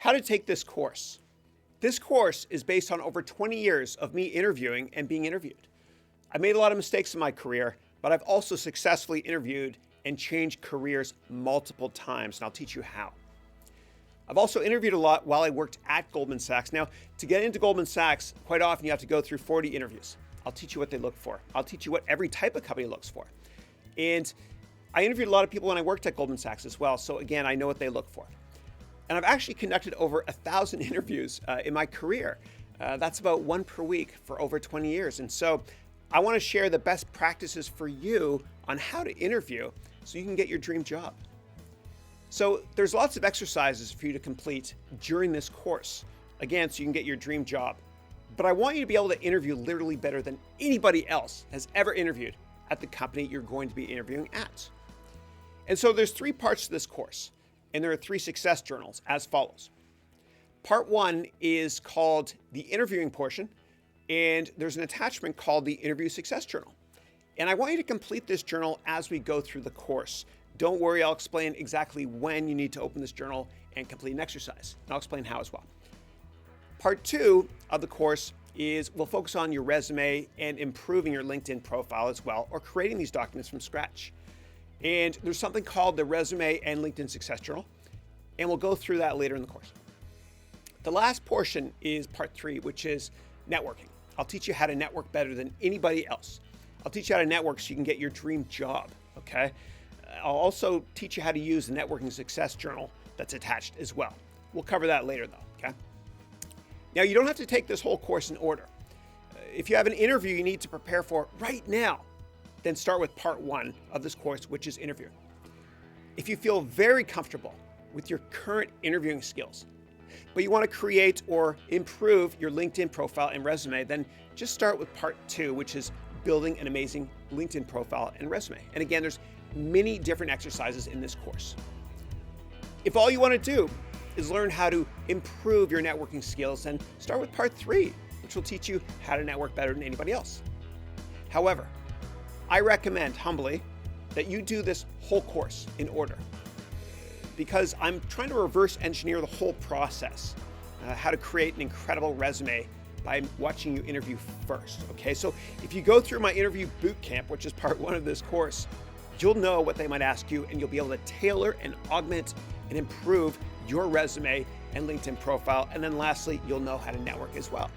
How to take this course. This course is based on over 20 years of me interviewing and being interviewed. I made a lot of mistakes in my career, but I've also successfully interviewed and changed careers multiple times, and I'll teach you how. I've also interviewed a lot while I worked at Goldman Sachs. Now, to get into Goldman Sachs, quite often you have to go through 40 interviews. I'll teach you what they look for. I'll teach you what every type of company looks for. And I interviewed a lot of people when I worked at Goldman Sachs as well, so again, I know what they look for. And I've actually conducted over 1,000 interviews in my career. That's about one per week for over 20 years. And so I want to share the best practices for you on how to interview so you can get your dream job. So there's lots of exercises for you to complete during this course, again, so you can get your dream job. But I want you to be able to interview literally better than anybody else has ever interviewed at the company you're going to be interviewing at. And so there's 3 parts to this course, and there are 3 success journals as follows. Part 1 is called the interviewing portion, and there's an attachment called the interview success journal. And I want you to complete this journal as we go through the course. Don't worry, I'll explain exactly when you need to open this journal and complete an exercise. And I'll explain how as well. Part 2 of the course is we'll focus on your resume and improving your LinkedIn profile as well, or creating these documents from scratch. And there's something called the Resume and LinkedIn Success Journal, and we'll go through that later in the course. The last portion is part 3, which is networking. I'll teach you how to network better than anybody else. I'll teach you how to network so you can get your dream job, okay? I'll also teach you how to use the networking success journal that's attached as well. We'll cover that later though, okay? Now, you don't have to take this whole course in order. If you have an interview you need to prepare for right now, then start with part 1 of this course, which is interviewing. If you feel very comfortable with your current interviewing skills, but you want to create or improve your LinkedIn profile and resume, then just start with part 2, which is building an amazing LinkedIn profile and resume. And again, there's many different exercises in this course. If all you want to do is learn how to improve your networking skills, then start with part 3, which will teach you how to network better than anybody else. However, I recommend humbly that you do this whole course in order, because I'm trying to reverse engineer the whole process, how to create an incredible resume by watching you interview first, okay? So if you go through my interview boot camp, which is part 1 of this course, you'll know what they might ask you, and you'll be able to tailor and augment and improve your resume and LinkedIn profile. And then lastly, you'll know how to network as well.